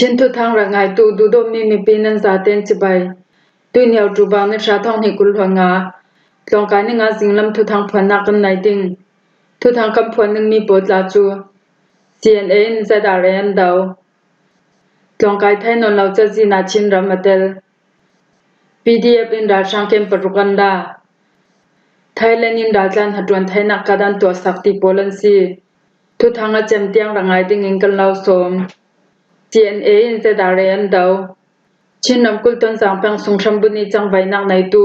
Chin thu thang ra ngai tu du do mi pinan za ten chi bai tu niao tu ba ne sha thong ni kul hanga tlong kai ni nga jinglam thu thang phwan na kan nai ting thu thang kam phwan ning mi pot la chu CNA in za da ren dau tlong kai thai non lau cha ji na chin ram atel PDF in da sang kem parukanda Thailand in da tlan hatwan thaina kadan to sakti polan si thu thanga chem tiang ra ngai ting ingkal lau som CNA in za da ren dau chin nam kul ton sang pang sung tham buni chang vai nak nai tu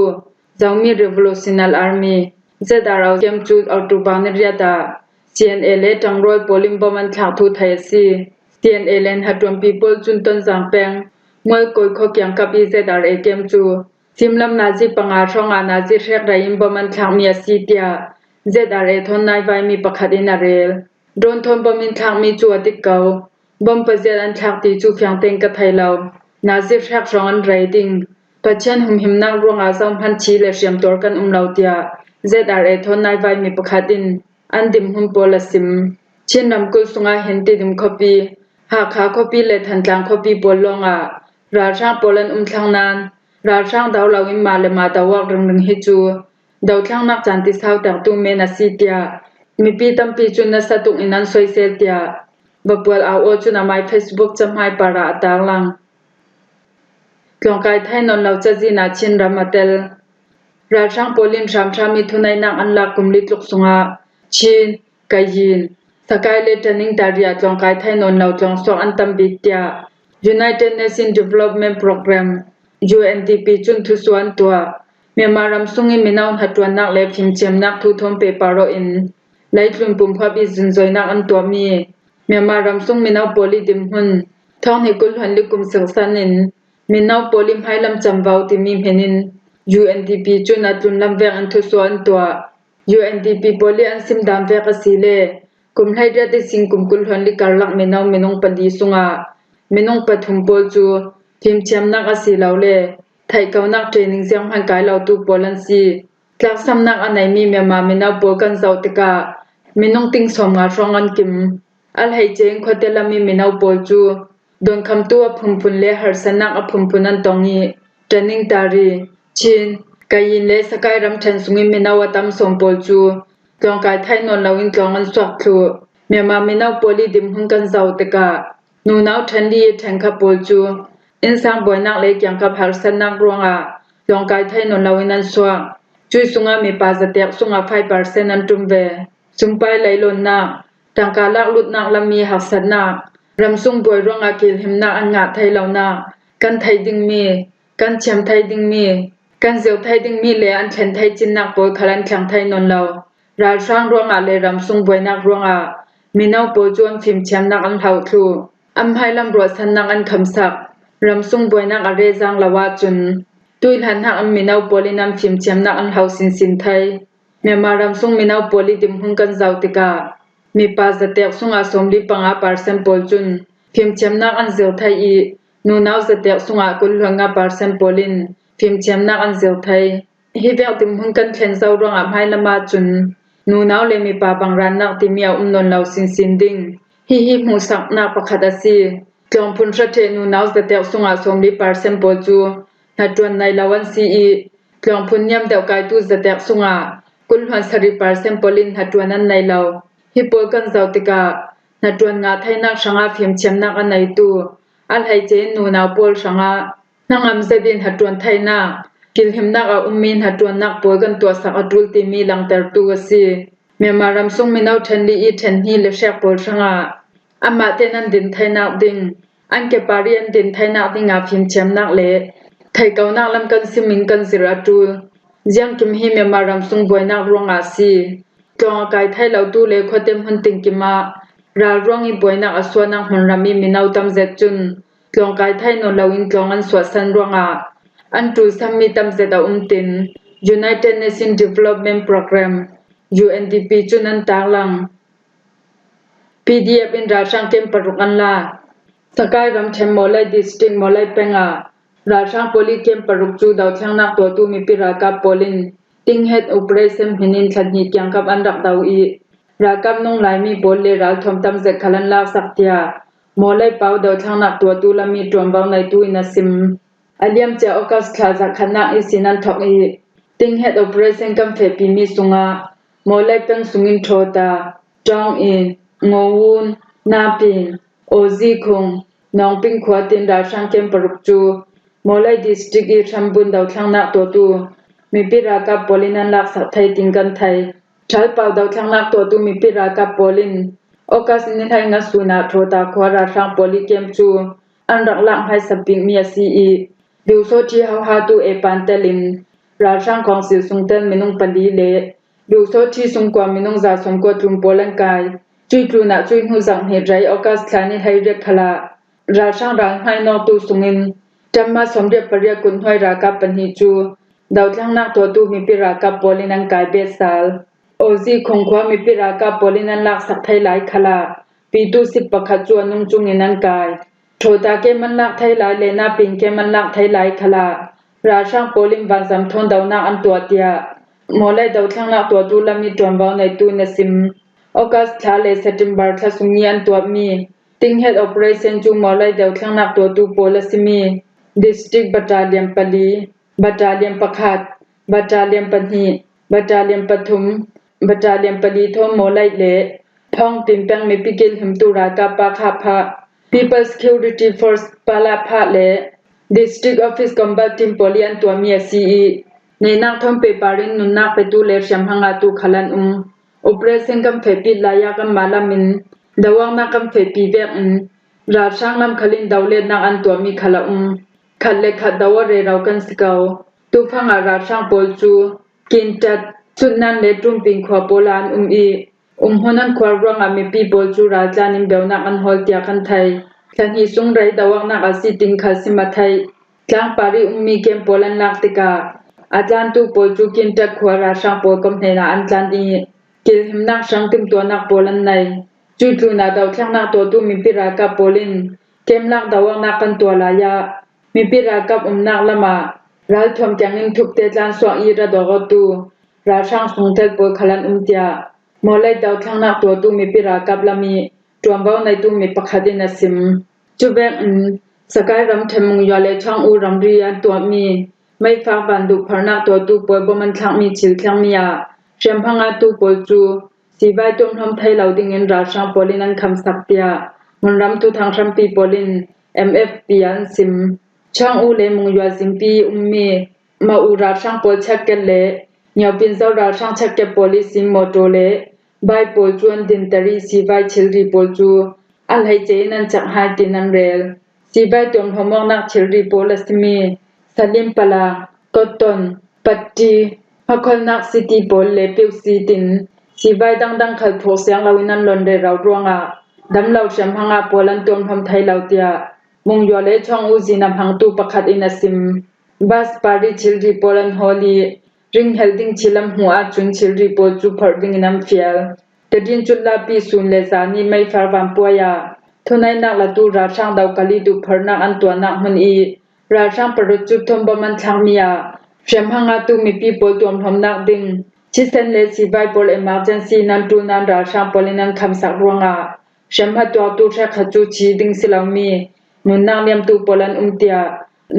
Zawmi Revolutionary Army za da rau kem chu autu ba ne ria da CNA le tang roi polim boman thak thu thai si CNA len hatwan people chun ton sang pang moi koi kho kyang ka pi za da re kem chu simlam nazi panga thonga nazi rek raim boman thak mi si tia za da re thon nai vai mi pakhat in a rel don thon bomin thak mi chu atik kau bom pazet an thak ti chu fyang teng ka thailau nazi rek rong an riding pachen hum him nak ronga zam phan chi le siam tor kan lautia ZRA thon nai vai mi pakhatin an dim hum polasim chin ram kul sunga henti dim khopi ha kha khopi le than tlang khopi bolonga ra sang polan thlang nan ra sang daw lawin ma le ma dawak rung rung hi chu daw thlang nak chanti sau tak tu me na sitia mi pi tam pi chun na satuk inan soi sel tia bapwal a o chu na mai Facebook chamhai para atanglang tlong kai thai non lau cha ji na chin ramatel ra sang polin ram thami thunai nang an la kumlit luk sunga chin kayin sakai le training taria tlong kai thai non lau tlong so an tam bi tia United Nations Development Program UNDP chun thu suan tua Myanmar ram sungi minaun hatwan nak le phim chem nak thu thom pe paro in laitlum pum phabi jin joi nak an tua mi Myanmar ram sung minau poli dim hun thong ni kul han likum sangsan in minau polim hailam chambau ti mi henin UNDP chuna tun lam vek an thu suan tua UNDP poli an sim dam vek asile kum haidra ti singkum kul han li karlak minau minung pandi sunga minung pathum pol chu phim chem nak asilaule thai kaunak training jang han kai lau tu polan si tlak sam nak anai mi mema minau pol kan zautika minung ting som nga rongan kim al hai cheng khotelami minau pol chu don kham tu phum phun le harsanak aphum phunan tongi training tari chin kayin le sakai ram than sungi minau atam som pol chu tlong kai thai non lawin tlong an swak thu mema minau poli dim hun kan zautika nu nau thandi thangkha pol chu insang boinak le kyang ka harsanak ronga tlong kai thai non lawin an swak chui sunga mi pa zatek sunga 5% an tumve sumpai lailon na tangka lak lut nak lami haksat na ramsung boy ronga kil himna an nga thai launa kan thai ding mi kan chem thai ding mi kan zeu thai ding mi le an thlen thai chin nak boy khalan thlang thai non law ra sang ronga le ramsung boy nak ronga minau po chuan phim chem nak an hlau thu am hailam ro san nak an khamsak ramsung boy nak are jang lawa chun tuil han hak am minau polinam phim chem nak an hlau sin sin thai mema ramsung minau poli dim hun kan zautika mi pa zatek sunga somli panga parcent pol chun phim chemnak an zeu thai I nu naw zatek sunga kul hanga parcent polin phim chemnak an zeu thai hi vek tim hun kan thlen zau ronga mailama chun nu naw le mi pa bangran nak ti miaw non law sin sin ding hi mu sak na pakhada si tlong phun rathe nu naw zatek sunga somli parcent pol chu hatwan nai lawan si I tlong phun nyam deu kai tu zatek sunga kul han sari parcent polin hatwan an nai law hipol kan zautika natwan nga thaina sanga phim chemnak anai tu al hai che nu na pol sanga nangam zadin hatwan thaina kilhimna a ummin hatwan nak pol kan to sak atul ti mi langtar tu asi memaram sung minau thanli I thanhi le shek pol sanga amma tenan din thaina ding anke parian din thaina dinga phim chemnak le thai kaunak lam kan simin kan ziratul jiang kim hi memaram sung boinak ronga si tlong kai thai lau tu le khotem hun ting kima ra rongi boina aswana honrami minau tam zet chun tlong kai thai no lawin tlong an swasan ronga an tu sammi tam zeta tin United Nations Development Program UNDP chun an tanglang PDF in ra sang kem parukan la sakai ram them molai district molai penga ra sang poli kem paruk chu daw thlang nak to tu mi pira ka polin ting head operation hinin thani kyang kap an rak daw I rakam nong lai mi bol le ral thom tam ze khalan la saktia โมไลเปาดาวทางนักตัวตุลามีตรวมเบาในตุอินาซิมอเลียมเจออกัสคลาจากคณะอิสินันทอกอีติงเฮดออเปอเรชั่นกัมเฟปีมีสุงาโมไลเป็งสุงินโทตาจองอินงอวูนนาปินโอซีคงน้องปิงขวาตินดาช่างเกมปรุกจูโมไลดิสตริกอีชัมบุนดาวทางนักตัวตูมีปิรากับปอลินันลักษณ์ไทยติงกันไทยชัลเปาดาวทางนักตัวตูมีปิรากับปอลินโอกาสนินไทยงัสุนาโทตาควาราช่างปอลิเกมจูอันรักลักให้สปิงเมียซีอีดูโซที่เฮาฮาตูเอปันเตลินราช่างของสิวสุงเต้นมินุงปันดีเลดูโซที่สุงกว่ามินุงจาสมกว่าจุมโปลังกายจุยกลูนาจุยหูจังเหตุไรโอกาสคลานิไทยเรียกพลาราช่างรังให้นอตูสุงินจำมาสมเด็จปริยกุลห้อยรากับปันหิจูดาวทางนักตัวตูมีปิรากับปอลินังกายเบสาลโอซีคงความมีปิรากับปอลินันลักสักไทยหลายคลาปีตูสิบประคัดจวนนุงจุงอินันกายโทตาเกมันลักไทยหลายเลนาปิงเกมันลักไทยหลายคลาราช่างปอลิมบันซัมทนดาวนักอันตัวเตียโมไลดาวทางนักตัวตูลามีจวมเบาในตูนซิมโอกาสคลาเลเซติมบาร์ทสุงยันตัวมีติงเฮดออเปอเรชั่นจูโมไลดาวทางนักตัวตูโปลซิมีดิสตริกบัตตาเลียมปลีบัตตาเลียมประคัดบัตตาเลียมปนีบัตตาเลียมปทุมบัตตาเลียมปลีทมโมไลเลท่องปิมแปงมีปิกิลหิมตุรากาปาคาพะ People Security Force ปาลาพะเล District Office Combat Team ปอลีอันตัวเมีย CE ในนักท่องเปปารินนุนนักไปตูเลรชัมหังอาตูขลันOperation กัมเฟปิลายากัมมาลามินดาวังนักกัมเฟปีเวกราช่างลำขลินดาวเลนนักอันตัวมีขละขัดเลขัดดาวเรเรากันสเกาตูฟังอาราช่างโปลจูกินจัดสุดนั้นเลตุมปิงขวาโปลานอีหนันควารังอามีปีโปลจูราจานิมเบลนักอันฮอลเตียกันไทยฉันหิสุงไรดาวังนักอาศิติงคาสิมาไทยกลางปารีมีเกมโปลันลักติกาอาจารย์ตูโปลจูกินจัดขวาราช่างโปลกมเฮนาอันจันดีกิลหิมนักช่างติมตัวนักโปลันในจุดลูนาดาวช่างนักตัวตูมีปิรากับโปลินเกมลักดาวังนักกันตัวลายามีปิรากับนักละมารัลทอมจังนิงทุกเตจานสวงอีระดอกตูราช่างสุงเทลโปลขลันเตียโมไลดาวทางนักตัวตูมีปิรากับละมีจวมเบาในตูมีประคัดินซิมจุเบงสกายรำเทมุงยาเลช่างอูรำเรียนตัวมีไม่ฝากบันดุพรนักตัวตูปวยบมันทางมีชิลทางมียาเชมพังอาตูปวยจูสีใบตุมทำไทยเหล่าดิ่งเงินราช่างปอลินันคำสักเตียมันรำตูทางรำปีปอลิน MFP อันซิมช่างอูเลมุงยาซิมปีมีมาอูราช่างปอลเช็คกันเลเนียวปินเจ้าราช่างเช็คกันปอลิซิมโมโตเลใบปอลจวนดินตรีสีใบชิลรีปอลจูอัลไฮเจนันจักไฮตินันเรลสีใบตุมพมองนักชิลรีปอลสมีสลิมปลากอตตนปัตตีพักนักซิตี้ปอลเลปิวซีตินสีใบดังขัดโผเสียงเราวินันลนเรเราดวงอาดำเราเชมพังอาปอลันตุมทำไทยเราเตียมุงยอเลช่องอูจีนำพังตูประคัดอินาซิมบัสปาริชิลรีปอลันฮอลีริงเฮลดิงชิลัมหัวจุนชิลรีปอจูพาร์ดิงน้ำเฟียลแต่ดินจุดลาปีสุนเลซานีไม่ฟาร์บัมปัวยาทุนายนักละตูราช่างดาวกาลีดูพาร์นักอันตัวนักมันอีราช่างปรุจุดทมบมันทางมียาเชมพังอาตูมีปีปอตัวทมนักดิงชิเซนเลสีใบปอลเอมอร์เจนซีนันตูนันราช่างปอลินันคำสักรวงอาเชมพัดตัวตูเชขจูชีดิงสิลามีนุนนักเลียมตูปอลันเตีย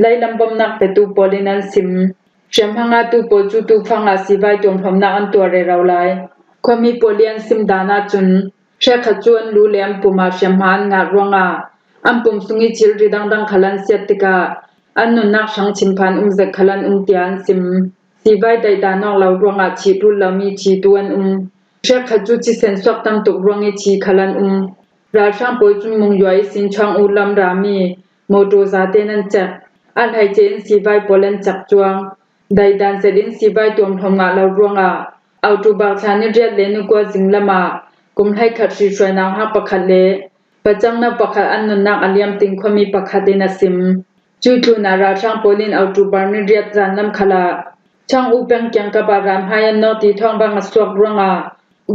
ไล่ลำบำนักเปตูปอลินันซิมเชมพังอาตูปอจูตูฟังอาสีใบตัวทมนักอันตัวเรเราไลความมีปอลิอันซิมดานาจุนเชขจวนลูเลียมปุมาเชมฮันงารวงอาอันปุ่มสุงิชิลรีดังขลันเสียติกาอันนุนนักช่างชิมพันเจขลันเตียนซิมสีใบใดดานอกเรารวงอาชีรุลเรามีชีตวนเชขจูจิเซนสวกตั้งตุกรวงชีขลันราช่างปอยจุมงย่อยสินช่างอุลัมรามีโมโตซาเตนันจักอันไฮเจนสีใบปอลันจักจวงใดดานเสดินสีใบตัวทำงานเรารวงอาเอาตูบาคลานิเรียเลนุกว่าจิงละมากุมให้ขัดชีช่วยนางฮักประคัดเลประจังนับประคัดอันนุนนักอันเลียมติงความมีประคัดเดนซิมจุดทุนาราช่างปอลินเอาตูบานิเรียจานน้ำขลาช่างอุเปงเกียงกับบารามหายันนอตีท่องบางสวกรวงอา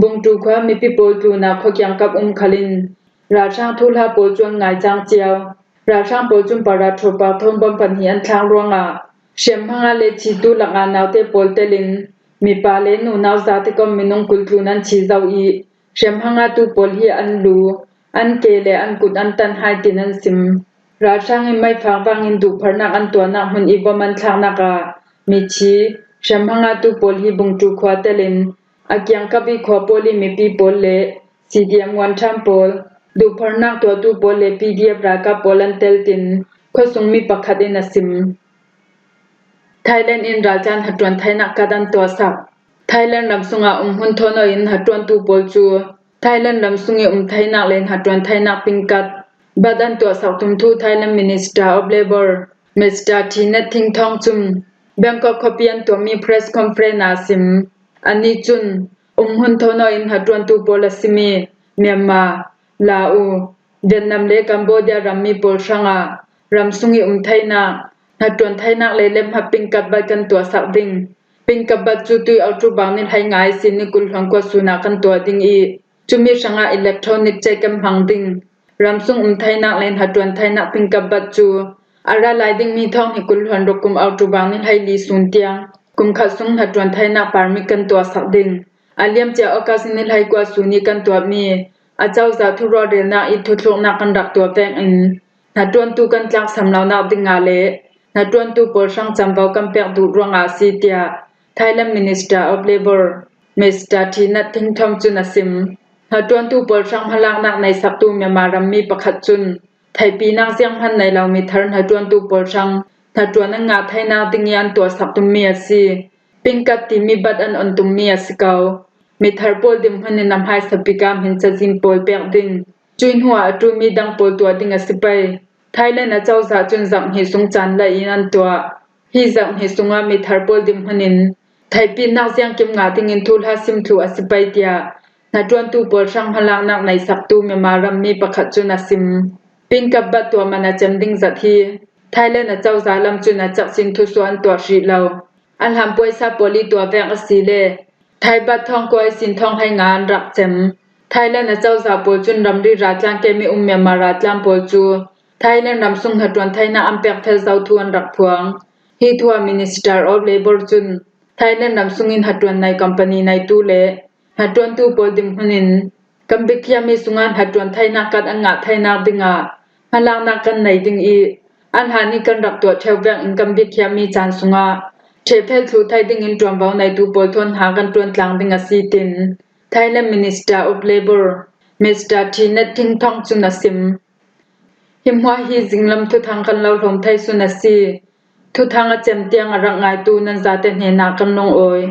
บงตูความมีปีโปตูนาขกยังกับขลินราช่างทุลาโปจวงไงจางเจียวราช่างโปจุมปาราโทปาทงบำปันเหียนทางรวงอาเชมพังอาเลชิตุลังานาวเตโปลเตลินมีปาเลนูนาวซาติกอมมินงกุลทูนันชีเจ้าอีเชมพังอาตูโปลฮีอันลู อันเกเลอันกุดอันตันหายตินันซิมราช่างไม่ฟังบางอินดูพนักอันตัวนักมันอีบมันทางนักมิชีฉันพังอาตุโพลีบุงจูขวาเตลินอากิยังกับอีขวาโพลีมีปีโพลเลซีดียมวันชัมโพลดูพนักตัวตุโพลเลปีเดียบรากาโพลันเตลตินข้อสงมีปักขัดนซิมไทยแลนด์อินราจันหัดวันไทยนักกัดันตัวสักไทยแลนด์ลำสุงอาหุ่นทอนอินหัดวันตุโพลจูไทยแลนด์ลำสุงไทยนักเลนหัดวันไทยนักปิงกัดบัดันตัวสักตุมทูไทยแลนด์มินิสเตอร์ออฟเลเบอร์มิสเตอร์ทีเนตทิงทองจุมแบงกอกคอเปียนตัวมีเพรสคอนเฟรนซ์ซิมอันนี้จุนหุ่นทอนอินหัดวันตุโพลซิมีเมียนมาลาวเวียดนามเลกัมพูชารัมมีโพลช่างารำสุงไทยนักหัดวันไทยนักเลเล่มหับปิงกัดบัดกันตัวสักดิ่งปิงกัดบัดจุตุยเอาจุบางนิดให้ง่ายสินิกุลหังกว่าสุนักันตัวดิ่งอีจุมีช่างอิเล็กทรอนิกส์ใจกำหังดิ่งรำสุงไทยนักเลนหัดวันไทยนักปิงกัดบัดจูอาราลายดิ่งมีท้องให้กุลหันรกุมเอาจุบางนิดให้ลีสุนเตียงกุมขัดสุงหัดวันไทยนักปาร์มิกันตัวสักดิ่งอาเลียมเจ้าอากาศนิดให้กว่าสุนีกันตัวมีอาเจ้าสาธุรอเดนาอิทุทลงนักกันดักตัวแตงอินหัดวันตุกันจักสำลาวนักดิ่งอาเลนัดวันตุโพช่างจำเบากำเปียกดูรวงอาซีเตีย Thailand Minister of Labour Mr. Thinath Thingthom Chunasim นัดวันตุโพช่างพลังนักในสัปตุเมียมารัมมีประคัดจุนไทยปีนักเสียงพันในเรามีทารนัดวันตุโพช่างนัดวันงาไทยนาติงยันตัวสัปตุเมียซีปิงกัดติมีบัดอันอันตุเมียสเกามีทารโพลดิมพันในนำให้สปิกามเห็นจะจิมโพลเปียกดิงจุนหัวจูมีดังโพลตัวดิงอสิไปThailand เจ้าสาจุนจังหิสุงจันละอินันตัวฮิจังหิสุงามีทาร์โพลดิมหนินไทยปีนักเสียงกิมงาติงินทุลหาซิมทูอสิไปเตียนัดวันตุโพช่างพลังนักในสักตุเมมารัมมีประคัดจุนซิมปิงกับบัดตัวมันจำดิ่งจัดที Thailand เจ้าสาลำจุนจักสินทุสวนตัวชีเราอันหำป่วยซาโพลีตัวแวงอสีเลไทยบัดทองกวยสินทองให้งานรักเจม Thailand เจ้าสาโพจุนรำรีราจังเกมีเมียมาราจังโพจูThailand นำส่งหัดวันไทยนาอัมเปียกเทเจ้าทวนรักพวงฮีทัว Minister of Labour จุน Thailand นำส่งอินหัดวันในคอมพานีในตู้เลหัดวันตู้โพดิมหนินกัมบิกยามีสุงานหัดวันไทยนากัดอังะไทยนาดิงะพลังนักกันในดิงอีอันหานิกันรับตัวเทวแวงอินกัมบิกยามีจานสุงะเทเพลทูไทยดิงอินจวมเบาในตู้โพทนหากันตวนกลางดิงะซีติน Thailand Minister of Labour Mr. Thinath Thingthom Chunasimหิมหัวฮีจิงลำทุทางกันเราลมไทยสุนัสีทุทางอาเจมเตียงรักงายตูนันซาเตนเฮนากันลงโอย